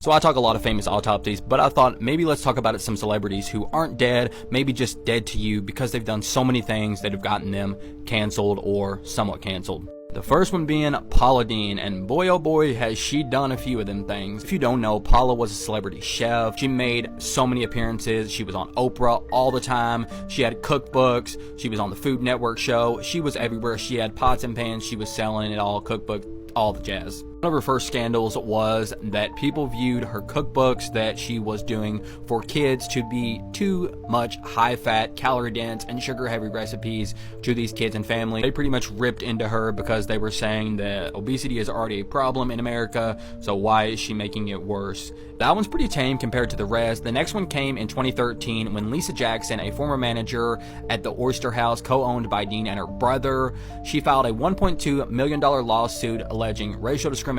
So I talk a lot of famous autopsies, but I thought maybe let's talk about some celebrities who aren't dead, maybe just dead to you because they've done so many things that have gotten them canceled or somewhat canceled. The first one being Paula Deen, and boy oh boy has she done a few of them things. If you don't know, Paula was a celebrity chef. She made so many appearances. She was on Oprah all the time. She had cookbooks. She was on the Food Network show. She was everywhere. She had pots and pans. She was selling it all, cookbook, all the jazz. One of her first scandals was that people viewed her cookbooks that she was doing for kids to be too much high-fat, calorie-dense, and sugar-heavy recipes to these kids and family. They pretty much ripped into her because they were saying that obesity is already a problem in America, so why is she making it worse? That one's pretty tame compared to the rest. The next one came in 2013 when Lisa Jackson, a former manager at the Oyster House co-owned by Dean and her brother, she filed a $1.2 million lawsuit alleging racial discrimination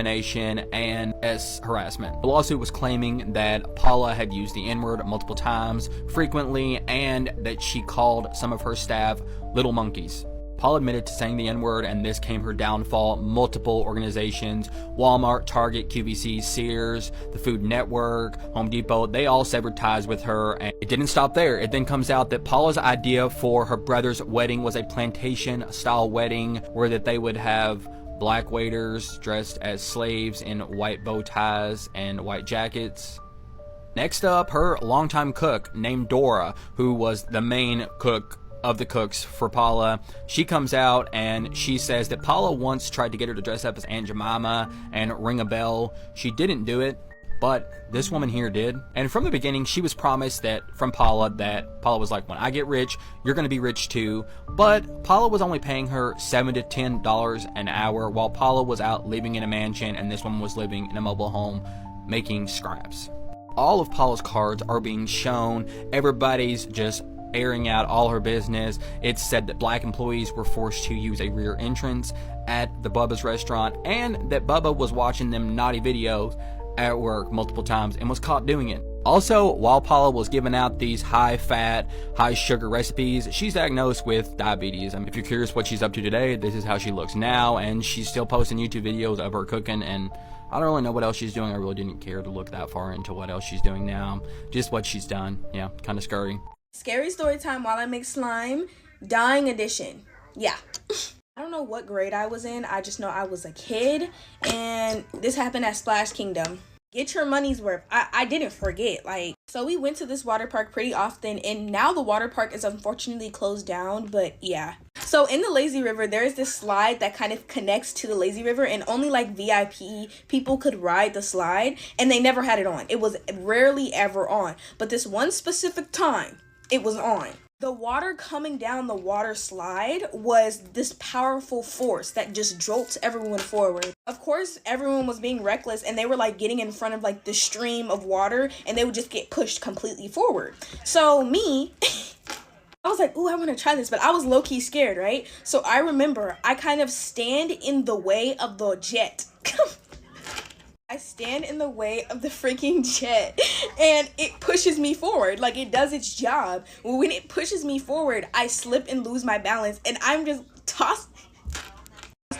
and harassment. The lawsuit was claiming that Paula had used the N-word multiple times, frequently, and that she called some of her staff little monkeys. Paula admitted to saying the N-word, and this came her downfall. Multiple organizations, Walmart, Target, QVC, Sears, the Food Network, Home Depot, they all severed ties with her, and it didn't stop there. It then comes out that Paula's idea for her brother's wedding was a plantation-style wedding where that they would have black waiters dressed as slaves in white bow ties and white jackets. Next up, her longtime cook named Dora, who was the main cook of the cooks for Paula. She comes out and she says that Paula once tried to get her to dress up as Aunt Jemima and ring a bell. She didn't do it, but this woman here did. And from the beginning, she was promised from Paula that Paula was like, when I get rich, you're going to be rich too. But Paula was only paying her $7 to $10 an hour while Paula was out living in a mansion and this woman was living in a mobile home making scraps. All of Paula's cards are being shown. Everybody's just airing out all her business. It's said that black employees were forced to use a rear entrance at the Bubba's restaurant and that Bubba was watching them naughty videos at work multiple times and was caught doing it. Also, while Paula was giving out these high-fat, high-sugar recipes, she's diagnosed with diabetes. I mean, if you're curious what she's up to today, this is how she looks now, and she's still posting YouTube videos of her cooking, and I don't really know what else she's doing. I really didn't care to look that far into what else she's doing now. Just what she's done. Yeah, kind of scary. Scary story time while I make slime. Dying edition. Yeah. I don't know what grade I was in. I just know I was a kid. And this happened at Splash Kingdom. Get your money's worth. I didn't forget. So we went to this water park pretty often. And now the water park is unfortunately closed down. But yeah. So in the lazy river, there is this slide that kind of connects to the lazy river. And only VIP people could ride the slide. And they never had it on. It was rarely ever on. But this one specific time, it was on. The water coming down the water slide was this powerful force that just jolts everyone forward. Of course, everyone was being reckless and they were getting in front of the stream of water and they would just get pushed completely forward. So me, I was like, ooh, I want to try this, but I was low-key scared, right? So I remember I kind of stand in the way of the jet. I stand in the way of the freaking jet and it pushes me forward. It does its job. When it pushes me forward, I slip and lose my balance and I'm just tossed.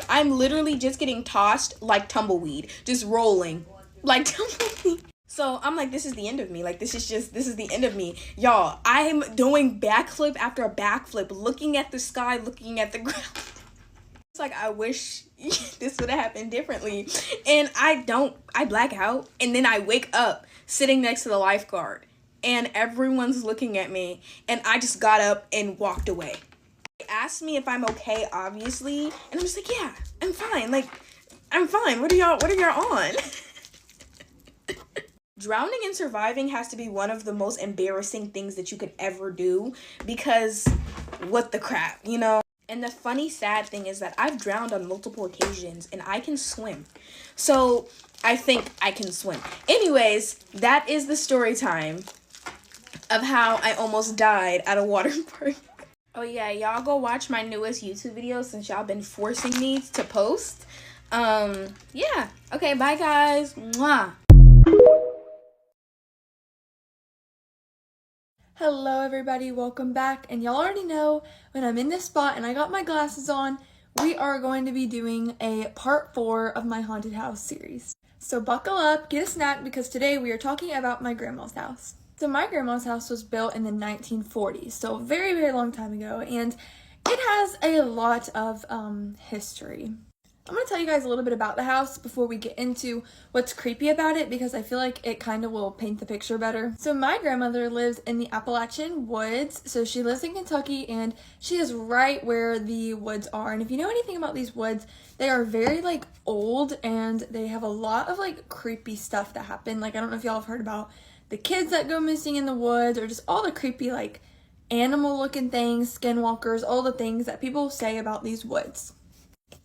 I'm literally just getting tossed like tumbleweed, just rolling like tumbleweed. So I'm like, this is the end of me. This is the end of me. Y'all, I'm doing backflip after a backflip, looking at the sky, looking at the ground. It's I wish this would have happened differently. And I black out. And then I wake up sitting next to the lifeguard. And everyone's looking at me. And I just got up and walked away. They asked me if I'm okay, obviously. And I'm just like, yeah, I'm fine. I'm fine. What are y'all on? Drowning and surviving has to be one of the most embarrassing things that you could ever do. Because what the crap, you know? And the funny, sad thing is that I've drowned on multiple occasions and I can swim. So I think I can swim. Anyways, that is the story time of how I almost died at a water park. Oh yeah, y'all go watch my newest YouTube video since y'all been forcing me to post. Yeah. Okay, bye guys. Mwah. Hello everybody, welcome back, and y'all already know when I'm in this spot and I got my glasses on, we are going to be doing a part 4 of my haunted house series. So buckle up, get a snack, because today we are talking about my grandma's house. So my grandma's house was built in the 1940s, so a very, very long time ago, and it has a lot of history. I'm going to tell you guys a little bit about the house before we get into what's creepy about it, because I feel like it kind of will paint the picture better. So my grandmother lives in the Appalachian woods. So she lives in Kentucky, and she is right where the woods are. And if you know anything about these woods, they are very like old, and they have a lot of like creepy stuff that happen. Like, I don't know if y'all have heard about the kids that go missing in the woods, or just all the creepy like animal looking things, skinwalkers, all the things that people say about these woods.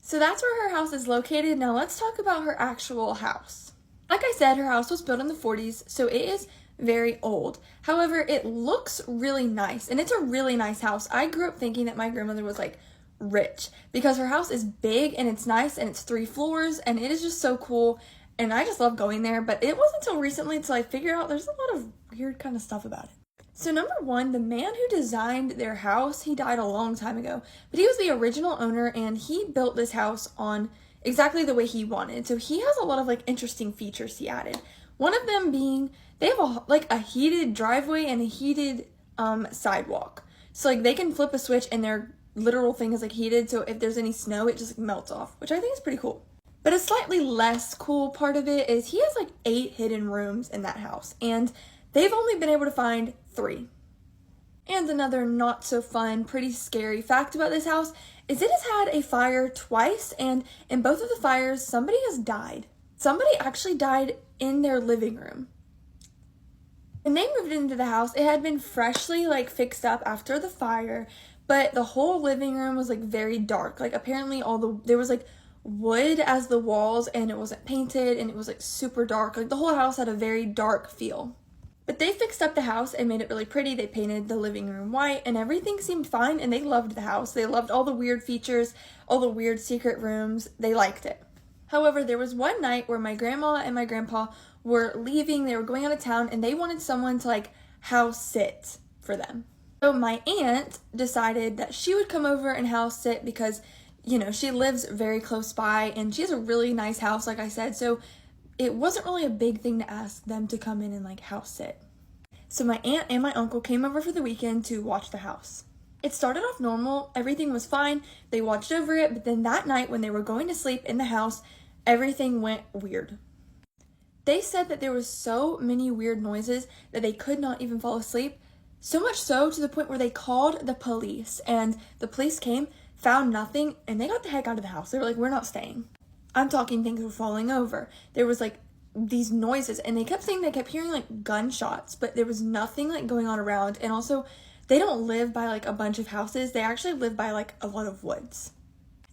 So that's where her house is located. Now let's talk about her actual house. Like I said, her house was built in the 40s, so it is very old. However, it looks really nice, and it's a really nice house. I grew up thinking that my grandmother was like rich, because her house is big and it's nice and it's 3 floors, and it is just so cool, and I just love going there. But it wasn't until recently until I figured out there's a lot of weird kind of stuff about it. So number one, the man who designed their house, he died a long time ago, but he was the original owner, and he built this house on exactly the way he wanted. So he has a lot of like interesting features he added. One of them being they have a heated driveway and a heated sidewalk. So like they can flip a switch and their literal thing is like heated. So if there's any snow, it just like melts off, which I think is pretty cool. But a slightly less cool part of it is he has like 8 hidden rooms in that house, and they've only been able to find 3. And another not so fun, pretty scary fact about this house is it has had a fire twice, and in both of the fires, somebody has died. Somebody actually died in their living room. When they moved into the house, it had been freshly like fixed up after the fire, but the whole living room was like very dark. Like apparently there was like wood as the walls, and it wasn't painted, and it was like super dark. Like the whole house had a very dark feel. But they fixed up the house and made it really pretty. They painted the living room white, and everything seemed fine, and they loved the house. They loved all the weird features, all the weird secret rooms. They liked it. However, there was one night where my grandma and my grandpa were leaving. They were going out of town, and they wanted someone to like house sit for them. So my aunt decided that she would come over and house sit because, you know, she lives very close by, and she has a really nice house, like I said. So it wasn't really a big thing to ask them to come in and like house sit. So my aunt and my uncle came over for the weekend to watch the house. It started off normal, everything was fine, they watched over it, but then that night when they were going to sleep in the house, everything went weird. They said that there was so many weird noises that they could not even fall asleep, so much so to the point where they called the police, and the police came, found nothing, and they got the heck out of the house. They were like, we're not staying. I'm talking things were falling over. There was like these noises, and they kept saying they kept hearing like gunshots, but there was nothing like going on around. And also, they don't live by like a bunch of houses. They actually live by like a lot of woods.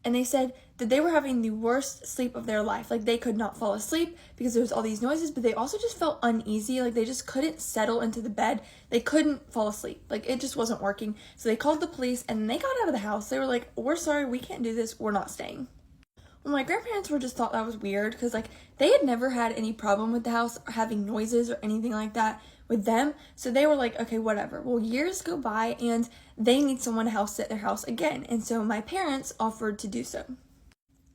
And they said that they were having the worst sleep of their life. Like they could not fall asleep because there was all these noises, but they also just felt uneasy. Like they just couldn't settle into the bed. They couldn't fall asleep. Like it just wasn't working. So they called the police, and they got out of the house. They were like, we're sorry, we can't do this. We're not staying. Well, my grandparents were just thought that was weird because like they had never had any problem with the house or having noises or anything like that with them. So they were like, okay, whatever. Well, years go by, and they need someone to house sit their house again. And so my parents offered to do so.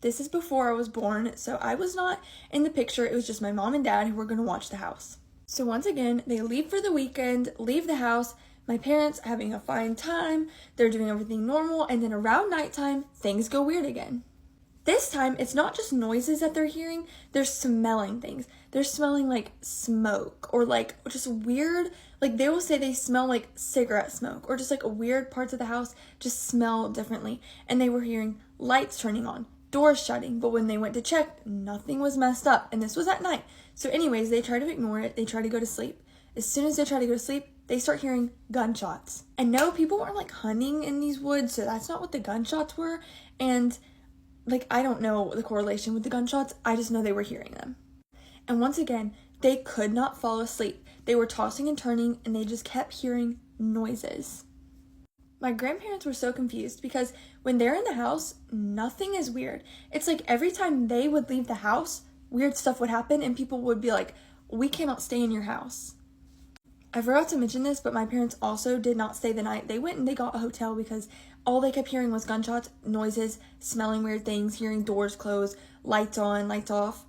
This is before I was born, so I was not in the picture. It was just my mom and dad who were going to watch the house. So once again, they leave for the weekend, leave the house. My parents having a fine time. They're doing everything normal. And then around nighttime, things go weird again. This time, it's not just noises that they're hearing, they're smelling things. They're smelling like smoke, or like just weird, like they will say they smell like cigarette smoke, or just like weird parts of the house just smell differently. And they were hearing lights turning on, doors shutting, but when they went to check, nothing was messed up, and this was at night. So anyways, they try to ignore it, they try to go to sleep. As soon as they try to go to sleep, they start hearing gunshots. And no, people weren't like hunting in these woods, so that's not what the gunshots were. And like, I don't know the correlation with the gunshots. I just know they were hearing them. And once again, they could not fall asleep. They were tossing and turning, and they just kept hearing noises. My grandparents were so confused because when they're in the house, nothing is weird. It's like every time they would leave the house, weird stuff would happen, and people would be like, we cannot stay in your house. I forgot to mention this, but my parents also did not stay the night. They went and they got a hotel because all they kept hearing was gunshots, noises, smelling weird things, hearing doors close, lights on, lights off.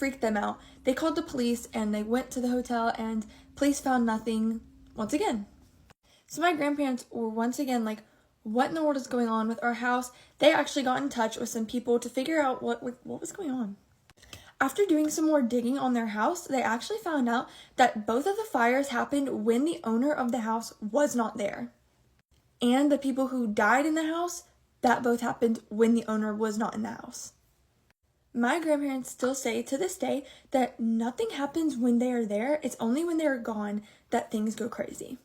freaked them out. They called the police and they went to the hotel and police found nothing once again. So my grandparents were once again like, what in the world is going on with our house? They actually got in touch with some people to figure out what was going on. After doing some more digging on their house, they actually found out that both of the fires happened when the owner of the house was not there. And the people who died in the house, that both happened when the owner was not in the house. My grandparents still say to this day that nothing happens when they are there. It's only when they are gone that things go crazy.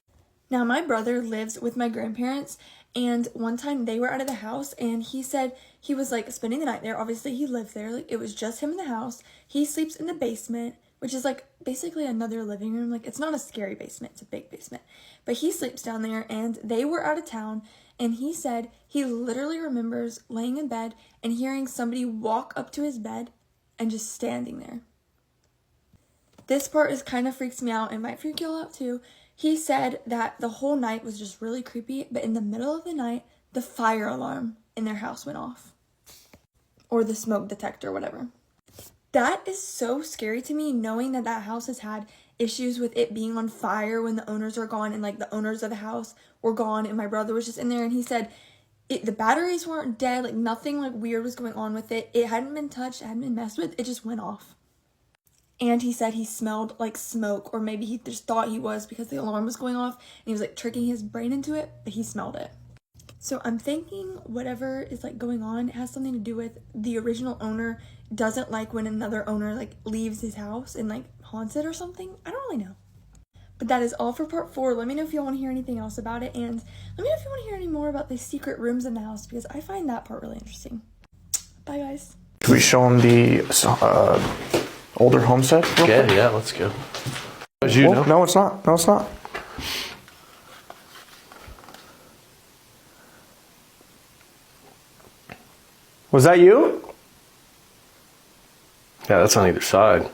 Now, my brother lives with my grandparents, and one time they were out of the house, and he said he was like spending the night there. Obviously, he lived there. Like, it was just him in the house. He sleeps in the basement, which is like basically another living room. Like, it's not a scary basement. It's a big basement. But he sleeps down there, and they were out of town, and he said he literally remembers laying in bed and hearing somebody walk up to his bed and just standing there. This part is kind of freaks me out. It might freak you all out too. He said that the whole night was just really creepy, but in the middle of the night, the fire alarm in their house went off. Or the smoke detector, whatever. That is so scary to me, knowing that that house has had issues with it being on fire when the owners are gone, and like the owners of the house were gone, and my brother was just in there, and he said the batteries weren't dead, like nothing like weird was going on with it. It hadn't been touched, it hadn't been messed with, it just went off. And he said he smelled like smoke, or maybe he just thought he was because the alarm was going off and he was like tricking his brain into it, but he smelled it. So I'm thinking whatever is like going on has something to do with the original owner doesn't like when another owner like leaves his house and like haunts it or something. I don't really know. But that is all for part 4. Let me know if you want to hear anything else about it, and let me know if you want to hear any more about the secret rooms in the house, because I find that part really interesting. Bye, guys. Can we show them the older homestead? Yeah, let's go. As you know. No, it's not. No, it's not. Was that you? Yeah, that's on either side.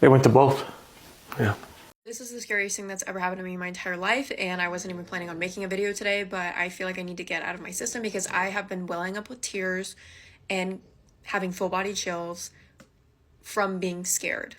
They went to both. Yeah. This is the scariest thing that's ever happened to me in my entire life, and I wasn't even planning on making a video today, but I feel like I need to get out of my system because I have been welling up with tears and having full body chills from being scared.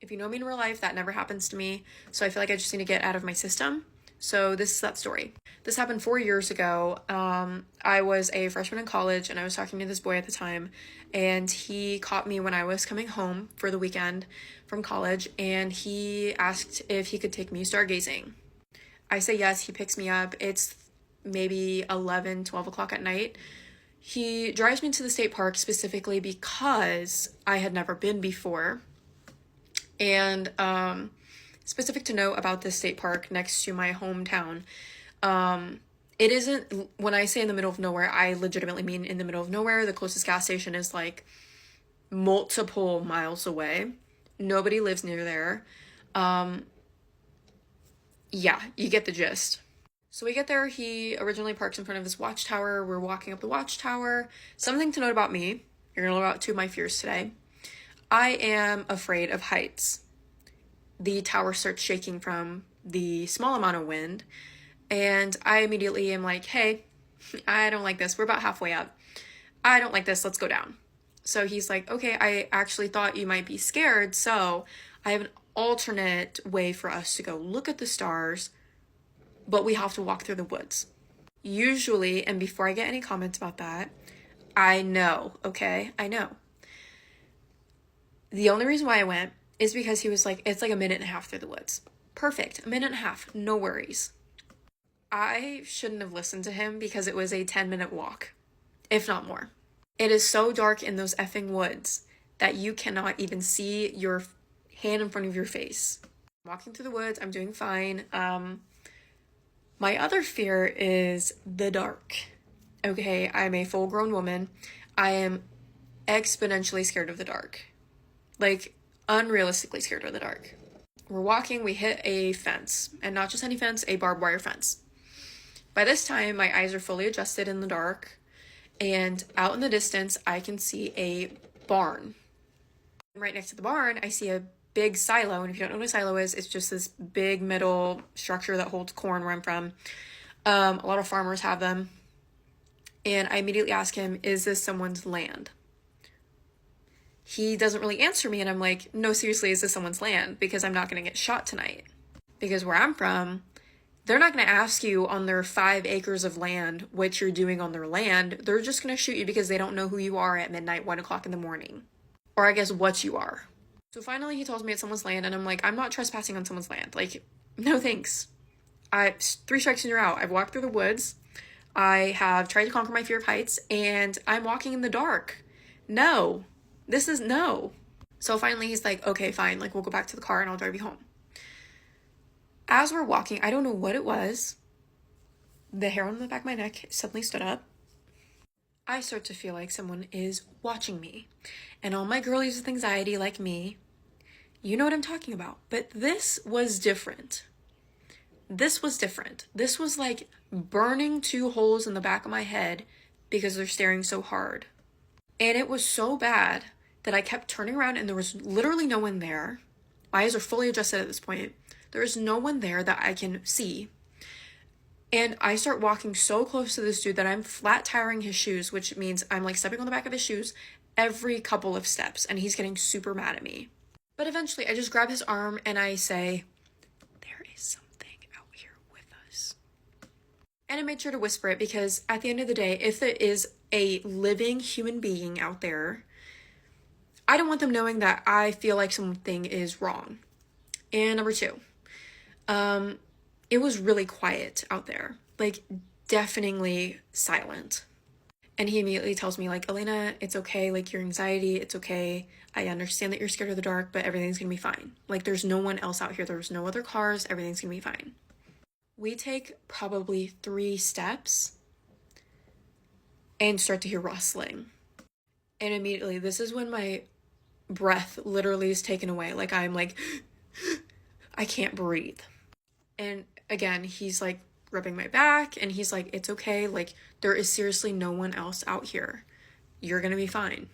If you know me in real life, that never happens to me, so I feel like I just need to get out of my system. So this is that story. This happened 4 years ago. I was a freshman in college, and I was talking to this boy at the time, and he caught me when I was coming home for the weekend from college, and he asked if he could take me stargazing. I say yes. He picks me up. It's maybe 11, 12 o'clock at night. He drives me to the state park specifically because I had never been before. And specific to note about this state park next to my hometown, it isn't, when I say in the middle of nowhere, I legitimately mean in the middle of nowhere. The closest gas station is like multiple miles away. Nobody lives near there. Yeah, you get the gist. So we get there, he originally parks in front of this watchtower. We're walking up the watchtower. Something to note about me, you're gonna learn about 2 of my fears today. I am afraid of heights. The tower starts shaking from the small amount of wind, and I immediately am like, hey, I don't like this. We're about halfway up. I don't like this. Let's go down. So he's like, okay, I actually thought you might be scared, so I have an alternate way for us to go look at the stars, but we have to walk through the woods. Usually, and before I get any comments about that, I know, okay? I know. The only reason why I went is because he was like, it's like a minute and a half through the woods. Perfect. A minute and a half. No worries. I shouldn't have listened to him because it was a 10-minute walk, if not more. It is so dark in those effing woods that you cannot even see your hand in front of your face. Walking through the woods, I'm doing fine. My other fear is the dark. Okay, I'm a full-grown woman. I am exponentially scared of the dark. Like, unrealistically scared of the dark. We're walking, we hit a fence, and not just any fence, a barbed wire fence. By this time, my eyes are fully adjusted in the dark, and out in the distance, I can see a barn. Right next to the barn, I see a big silo, and if you don't know what a silo is, it's just this big metal structure that holds corn where I'm from. A lot of farmers have them, and I immediately ask him, is this someone's land? he doesn't really answer me, and I'm like, no, seriously, is this someone's land? Because I'm not going to get shot tonight. Because where I'm from, they're not going to ask you on their 5 acres of land what you're doing on their land. They're just going to shoot you because they don't know who you are at midnight, 1 o'clock in the morning. Or I guess what you are. So finally he tells me it's someone's land, and I'm like, I'm not trespassing on someone's land. Like, no thanks. 3 strikes and you're out. I've walked through the woods. I have tried to conquer my fear of heights, and I'm walking in the dark. No. This is no. So finally he's like, okay, fine. Like, we'll go back to the car and I'll drive you home. As we're walking, I don't know what it was. The hair on the back of my neck suddenly stood up. I start to feel like someone is watching me. And all my girlies with anxiety like me, you know what I'm talking about. But this was different. This was different. This was like burning 2 holes in the back of my head because they're staring so hard. And it was so bad that I kept turning around and there was literally no one there. My eyes are fully adjusted at this point. There is no one there that I can see. And I start walking so close to this dude that I'm flat tiring his shoes, which means I'm like stepping on the back of his shoes every couple of steps, and he's getting super mad at me. But eventually I just grab his arm and I say, there is something out here with us. And I made sure to whisper it because at the end of the day, if there is a living human being out there, I don't want them knowing that I feel like something is wrong. And number 2, it was really quiet out there, like deafeningly silent. And he immediately tells me, like, Elena, it's okay, like your anxiety, it's okay. I understand that you're scared of the dark, but everything's gonna be fine. Like, there's no one else out here. There's no other cars. Everything's gonna be fine. We take probably 3 steps and start to hear rustling. And immediately, this is when my breath literally is taken away. Like, I'm like, I can't breathe. And again, he's like rubbing my back and he's like, it's okay. Like, there is seriously no one else out here. You're gonna be fine.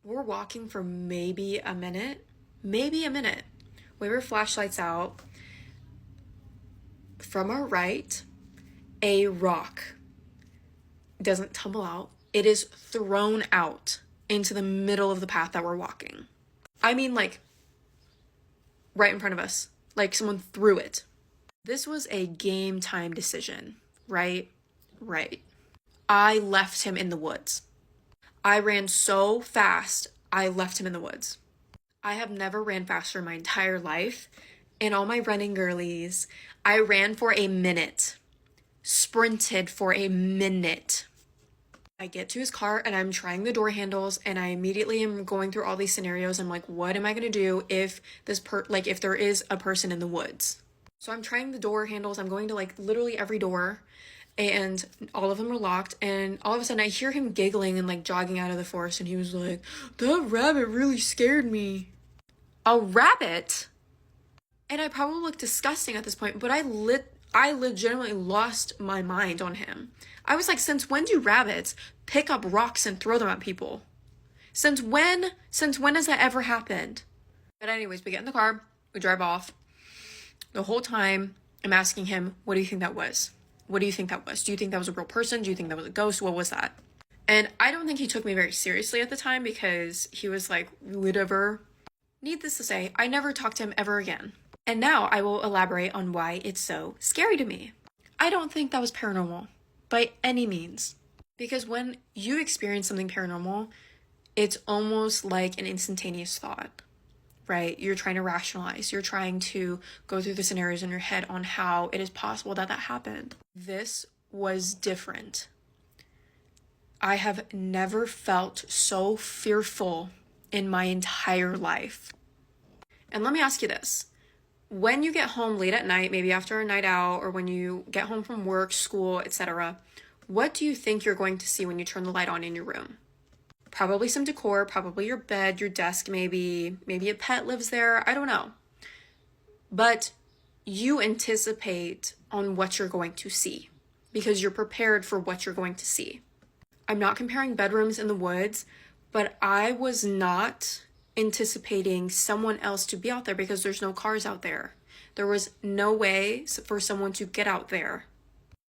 We're walking for maybe a minute. We were flashlights out. From our right, a rock doesn't tumble out. It is thrown out into the middle of the path that we're walking. I mean, like, right in front of us. Like, someone threw it. This was a game time decision, right? Right. I left him in the woods. I ran so fast, I left him in the woods. I have never ran faster in my entire life. In all my running girlies, I ran for a minute. Sprinted for a minute. I get to his car and I'm trying the door handles and I immediately am going through all these scenarios. I'm like, what am I gonna do if if there is a person in the woods? So I'm trying the door handles. I'm going to like literally every door and all of them are locked. And all of a sudden I hear him giggling and like jogging out of the forest. And he was like, that rabbit really scared me. A rabbit? And I probably look disgusting at this point, but I legitimately lost my mind on him. I was like, since when do rabbits pick up rocks and throw them at people? Since when has that ever happened? But anyways, we get in the car, we drive off. The whole time I'm asking him, what do you think that was? What do you think that was? Do you think that was a real person? Do you think that was a ghost? What was that? And I don't think he took me very seriously at the time because he was like, whatever. Needless to say, I never talked to him ever again. And now I will elaborate on why it's so scary to me. I don't think that was paranormal by any means. Because when you experience something paranormal, it's almost like an instantaneous thought, right? You're trying to rationalize. You're trying to go through the scenarios in your head on how it is possible that that happened. This was different. I have never felt so fearful in my entire life. And let me ask you this. When you get home late at night, maybe after a night out, or when you get home from work, school, etc., what do you think you're going to see when you turn the light on in your room? Probably some decor, probably your bed, your desk, maybe a pet lives there, I don't know. But you anticipate on what you're going to see because you're prepared for what you're going to see. I'm not comparing bedrooms in the woods, but I was not anticipating someone else to be out there because there's no cars out there. There was no way for someone to get out there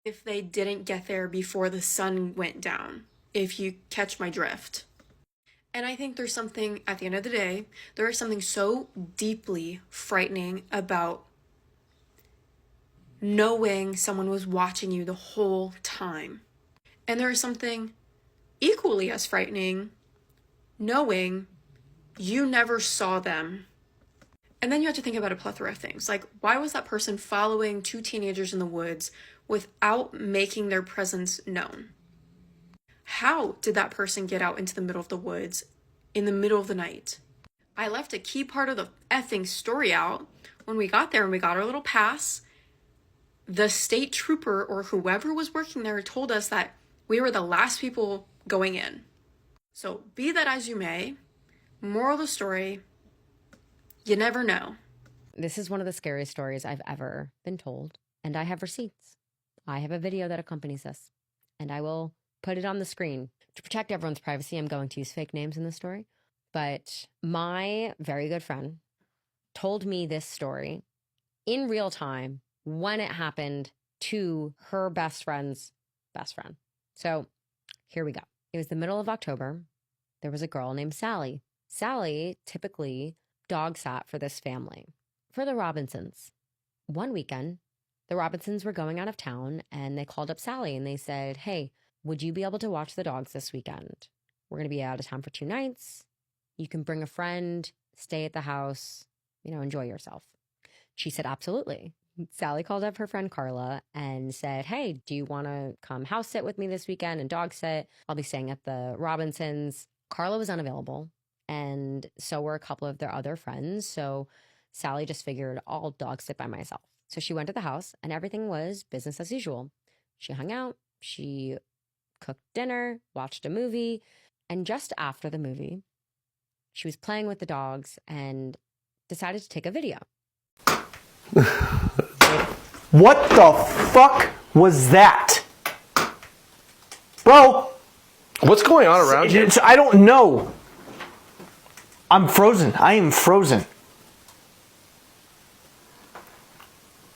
if they didn't get there before the sun went down, if you catch my drift. And I think there's something, at the end of the day, there is something so deeply frightening about knowing someone was watching you the whole time. And there is something equally as frightening knowing you never saw them. And then you have to think about a plethora of things. Like, why was that person following 2 teenagers in the woods without making their presence known? How did that person get out into the middle of the woods in the middle of the night? I left a key part of the effing story out. When we got there and we got our little pass, the state trooper or whoever was working there told us that we were the last people going in. So be that as you may, moral of the story, you never know. This is one of the scariest stories I've ever been told, and I have receipts. I have a video that accompanies this, and I will put it on the screen. To protect everyone's privacy, I'm going to use fake names in this story, but my very good friend told me this story in real time when it happened to her best friend's best friend. So here we go. It was the middle of October. There was a girl named Sally. Sally typically dog sat for this family, for the Robinsons. One weekend, the Robinsons were going out of town and they called up Sally and they said, hey, would you be able to watch the dogs this weekend? We're going to be out of town for 2 nights. You can bring a friend, stay at the house, enjoy yourself. She said, absolutely. Sally called up her friend Carla and said, hey, do you want to come house sit with me this weekend and dog sit? I'll be staying at the Robinsons. Carla was unavailable, and so were a couple of their other friends. So Sally just figured I'll dog sit by myself. So she went to the house and everything was business as usual. She hung out, she cooked dinner, watched a movie, and just after the movie, she was playing with the dogs and decided to take a video. What the fuck was that? Bro! What's going on around you? I don't know. I'm frozen. I am frozen.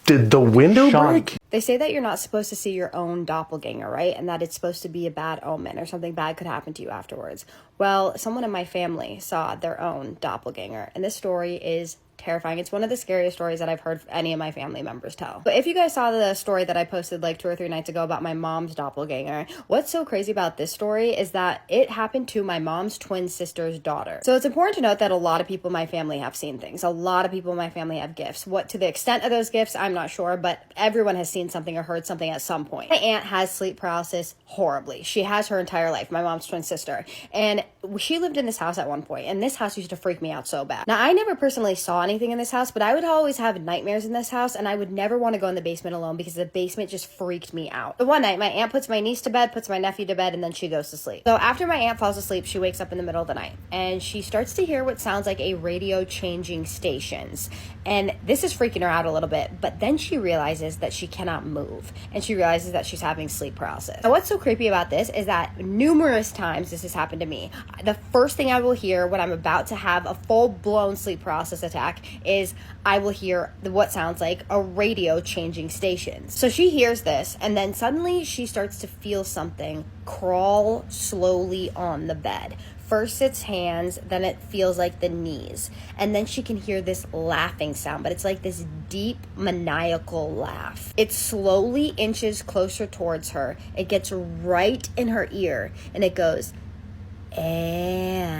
Did the window Sean. break? They say that you're not supposed to see your own doppelganger, right? And that it's supposed to be a bad omen or something bad could happen to you afterwards. Well, someone in my family saw their own doppelganger, and this story is terrifying. It's one of the scariest stories that I've heard any of my family members tell. But if you guys saw the story that I posted like 2 or 3 nights ago about my mom's doppelganger, what's so crazy about this story is that it happened to my mom's twin sister's daughter. So it's important to note that a lot of people in my family have seen things. A lot of people in my family have gifts. What to the extent of those gifts, I'm not sure, but everyone has seen something or heard something at some point. My aunt has sleep paralysis horribly. She has her entire life, my mom's twin sister. And she lived in this house at one point, and this house used to freak me out so bad. Now, I never personally saw anything in this house, but I would always have nightmares in this house, and I would never want to go in the basement alone because the basement just freaked me out. But one night, my aunt puts my niece to bed, puts my nephew to bed, and then she goes to sleep. So after my aunt falls asleep, she wakes up in the middle of the night, and she starts to hear what sounds like a radio changing stations. And this is freaking her out a little bit, but then she realizes that she cannot move, and she realizes that she's having sleep paralysis. Now, what's so creepy about this is that numerous times this has happened to me. The first thing I will hear when I'm about to have a full-blown sleep paralysis attack is I will hear what sounds like a radio changing stations. So she hears this, and then suddenly she starts to feel something crawl slowly on the bed. First it's hands, then it feels like the knees. And then she can hear this laughing sound, but it's like this deep maniacal laugh. It slowly inches closer towards her. It gets right in her ear, and it goes, Anne.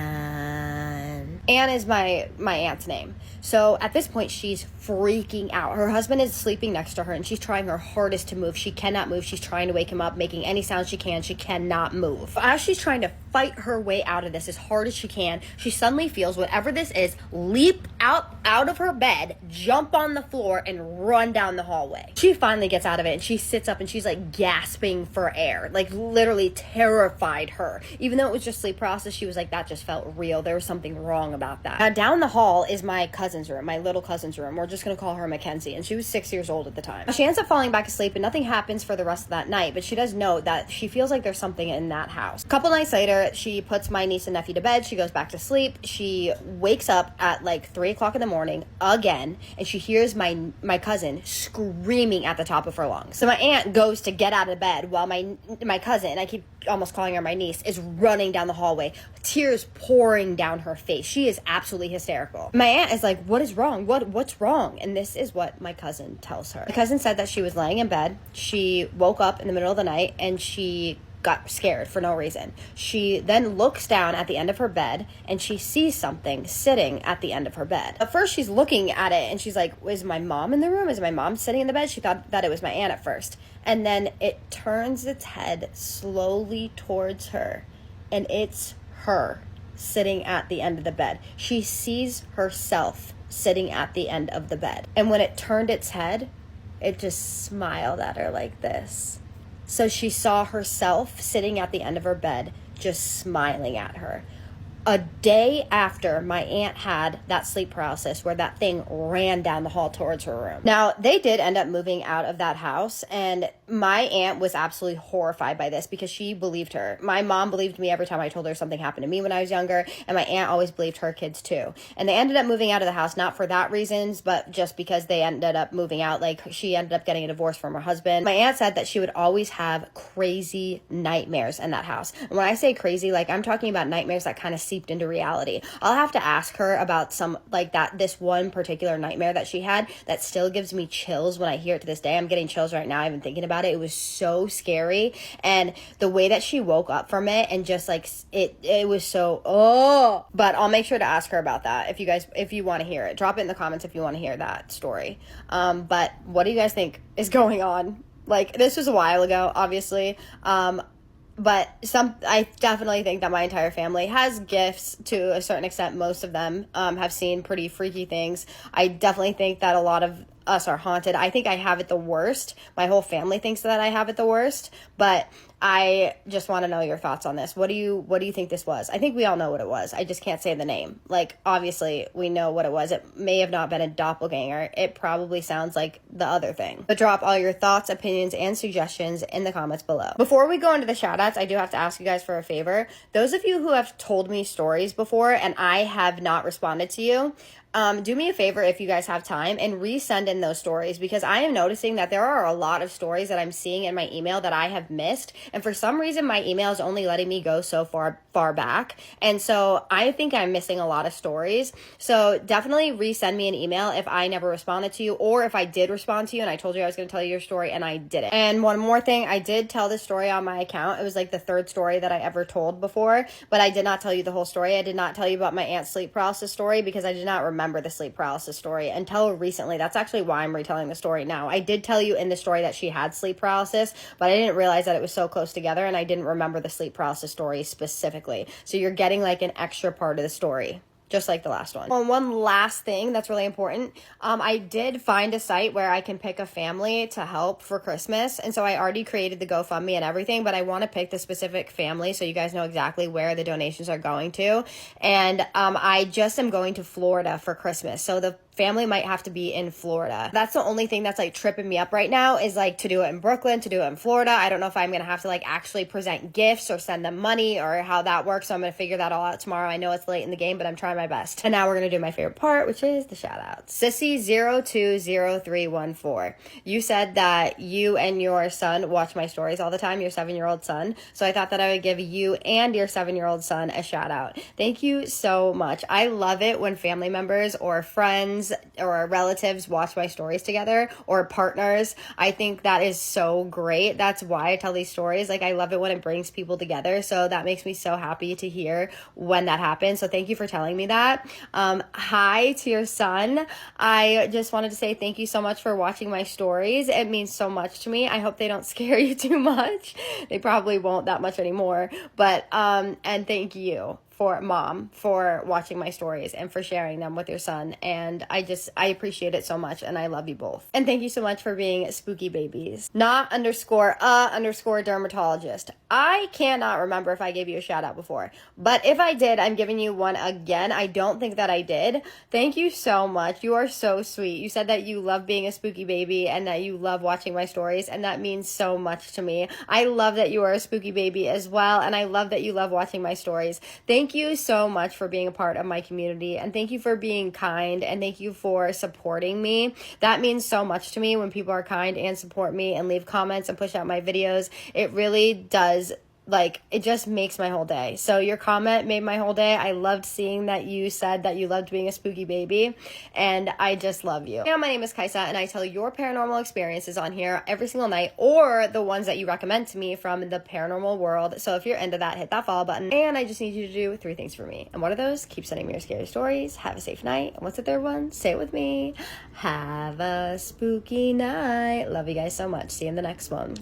Anne is my aunt's name. So at this point, she's freaking out. Her husband is sleeping next to her, and she's trying her hardest to move. She cannot move. She's trying to wake him up, making any sound she can. She cannot move. As she's trying to fight her way out of this as hard as she can, she suddenly feels whatever this is leap out of her bed, jump on the floor, and run down the hallway. She finally gets out of it, and she sits up, and she's like gasping for air, like literally terrified her. Even though it was just sleep paralysis, she was like, that just felt real. There was something wrong about that. Now, down the hall is my cousin's room, my little cousin's room. We're just going to call her Mackenzie, and she was 6 years old at the time. She ends up falling back asleep, and nothing happens for the rest of that night, but she does note that she feels like there's something in that house. A couple nights later, she puts my niece and nephew to bed. She goes back to sleep. She wakes up at like 3 3:00 in the morning again, and she hears my cousin screaming at the top of her lungs. So my aunt goes to get out of bed while my cousin, I keep almost calling her my niece, is running down the hallway, tears pouring down her face. She is absolutely hysterical. My aunt is like, what is wrong? What's wrong? And this is what my cousin tells her. My cousin said that she was laying in bed. She woke up in the middle of the night and she got scared for no reason. She then looks down at the end of her bed and she sees something sitting at the end of her bed. At first she's looking at it and she's like, is my mom in the room? Is my mom sitting in the bed? She thought that it was my aunt at first. And then it turns its head slowly towards her, and it's her sitting at the end of the bed. She sees herself sitting at the end of the bed. And when it turned its head, it just smiled at her like this. So she saw herself sitting at the end of her bed, just smiling at her. A day after my aunt had that sleep paralysis where that thing ran down the hall towards her room. Now, they did end up moving out of that house, and my aunt was absolutely horrified by this because she believed her. My mom believed me every time I told her something happened to me when I was younger, and my aunt always believed her kids too. And they ended up moving out of the house, not for that reasons, but just because they ended up moving out. Like, she ended up getting a divorce from her husband. My aunt said that she would always have crazy nightmares in that house. And when I say crazy, like, I'm talking about nightmares that kind of seeped into reality. I'll have to ask her about some, like, this one particular nightmare that she had that still gives me chills when I hear it to this day. I'm getting chills right now even thinking about it. It was so scary, and the way that she woke up from it and just like it was so, oh. But I'll make sure to ask her about that if you want to hear it. Drop it in the comments if you want to hear that story. But what do you guys think is going on? Like, this was a while ago, obviously. But I definitely think that my entire family has gifts to a certain extent. Most of them have seen pretty freaky things. I definitely think that a lot of us are haunted. I think I have it the worst. My whole family thinks that I have it the worst. But I just want to know your thoughts on this. What do you think this was? I think we all know what it was. I just can't say the name. Like, obviously, we know what it was. It may have not been a doppelganger. It probably sounds like the other thing. But drop all your thoughts, opinions, and suggestions in the comments below. Before we go into the shoutouts, I do have to ask you guys for a favor. Those of you who have told me stories before and I have not responded to you, do me a favor if you guys have time and resend in those stories, because I am noticing that there are a lot of stories that I'm seeing in my email that I have missed, and for some reason my email is only letting me go so far back, and so I think I'm missing a lot of stories. So definitely resend me an email if I never responded to you, or if I did respond to you and I told you I was going to tell you your story and I didn't. And one more thing, I did tell this story on my account. It was like the third story that I ever told before, but I did not tell you the whole story. I did not tell you about my aunt's sleep paralysis story because I did not remember the sleep paralysis story until recently. That's actually why I'm retelling the story now. I did tell you in the story that she had sleep paralysis, but I didn't realize that it was so close together, and I didn't remember the sleep paralysis story specifically. So you're getting like an extra part of the story, just like the last one. One last thing that's really important. I did find a site where I can pick a family to help for Christmas. And so I already created the GoFundMe and everything, but I want to pick the specific family so you guys know exactly where the donations are going to. And I just am going to Florida for Christmas. So the family might have to be in Florida. That's the only thing that's like tripping me up right now, is like to do it in Brooklyn, to do it in Florida. I don't know if I'm going to have to like actually present gifts or send them money or how that works. So I'm going to figure that all out tomorrow. I know it's late in the game, but I'm trying my best. And now we're going to do my favorite part, which is the shout outs. Sissy020314. You said that you and your son watch my stories all the time, your 7-year-old son. So I thought that I would give you and your 7-year-old son a shout out. Thank you so much. I love it when family members or friends or relatives watch my stories together, or partners. I think that is so great. That's why I tell these stories. Like, I love it when it brings people together. So that makes me so happy to hear when that happens. So thank you for telling me that. Hi to your son. I just wanted to say thank you so much for watching my stories. It means so much to me. I hope they don't scare you too much. They probably won't that much anymore. But and thank you for watching my stories and for sharing them with your son. And I appreciate it so much, and I love you both. And thank you so much for being spooky babies. Not _ dermatologist. I cannot remember if I gave you a shout out before, but if I did, I'm giving you one again. I don't think that I did. Thank you so much. You are so sweet. You said that you love being a spooky baby and that you love watching my stories, and that means so much to me. I love that you are a spooky baby as well, and I love that you love watching my stories. Thank thank you so much for being a part of my community, and thank you for being kind, and thank you for supporting me. That means so much to me when people are kind and support me and leave comments and push out my videos. It really does. Like, it just makes my whole day. So your comment made my whole day. I loved seeing that you said that you loved being a spooky baby, and I just love you. And my name is Kaisa, and I tell your paranormal experiences on here every single night, or the ones that you recommend to me from the paranormal world. So if you're into that, hit that follow button. And I just need you to do 3 things for me. And what are those? Keep sending me your scary stories. Have a safe night. And what's the third one? Say it with me. Have a spooky night. Love you guys so much. See you in the next one.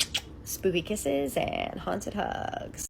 Spooky kisses and haunted hugs.